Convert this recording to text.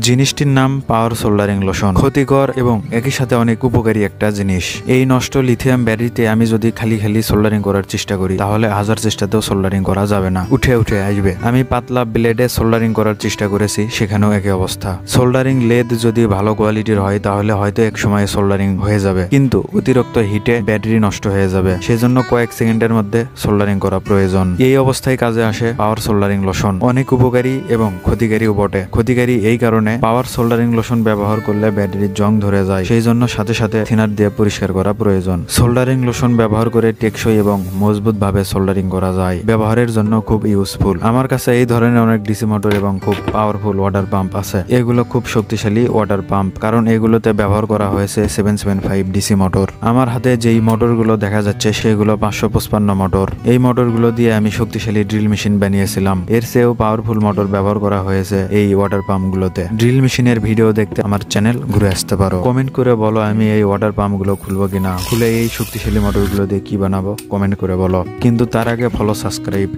জিনিসটির নাম পাওয়ার soldering lotion. ক্ষতিকর এবং একই সাথে অনেক উপকারী একটা জিনিস। এই নষ্ট লিথিয়াম ব্যাটারিতে আমি যদি খালি সোল্ডারিং করার চেষ্টা করি তাহলে হাজার চেষ্টাতেও সোল্ডারিং করা যাবে না, উঠে আসবে। আমি পাতলা ব্লেডে সোল্ডারিং করার চেষ্টা করেছি, সেখানেও একই অবস্থা। সোল্ডারিং লেদ যদি ভালো কোয়ালিটির হয় তাহলে হয়তো এক সময় সোল্ডারিং হয়ে যাবে, কিন্তু অতিরিক্ত হিটে ব্যাটারি নষ্ট হয়ে যাবে। সেজন্য কয়েক সেকেন্ডের মধ্যে সোল্ডারিং করা প্রয়োজন। এই অবস্থায় কাজে আসে পাওয়ার সোল্ডারিং লোশন। অনেক উপকারী এবং ক্ষতিকারীও বটে। ক্ষতিকারী এই কারণে, পাওয়ার সোল্ডারিং লোশন ব্যবহার করলে ব্যাটারির জং ধরে যায়, সেই জন্য সাথে সাথে থিনার দিয়ে পরিষ্কার করা প্রয়োজন। সোল্ডারিং লোশন ব্যবহার করে টেকসই এবং মজবুত ভাবে সোল্ডারিং করা যায়। ব্যবহারের জন্য খুব ইউজফুল। আমার কাছে এই ধরনের অনেক ডিসি মোটর এবং খুব পাওয়ারফুল ওয়াটার পাম্প আছে। এগুলো খুব শক্তিশালী ওয়াটার পাম্প, কারণ এগুলোতে ব্যবহার করা হয়েছে 775 ডিসি মোটর। আমার হাতে যেই মোটরগুলো দেখা যাচ্ছে সেগুলো 555 মোটর। এই মোটরগুলো দিয়ে আমি শক্তিশালী ড্রিল মেশিন বানিয়েছিলাম। এর চেয়েও পাওয়ারফুল মোটর ব্যবহার করা হয়েছে এই ওয়াটার পাম্পগুলোতে। ড্রিল মেশিনের ভিডিও দেখতে আমার চ্যানেল ঘুরে আসতে পারো। কমেন্ট করে বলো আমি এই ওয়াটার পাম্পগুলো খুলবো কিনা, খুলে এই শক্তিশালী মোটরগুলো দিয়ে কি বানাবো কমেন্ট করে বলো। কিন্তু তার আগে ফলো, সাবস্ক্রাইব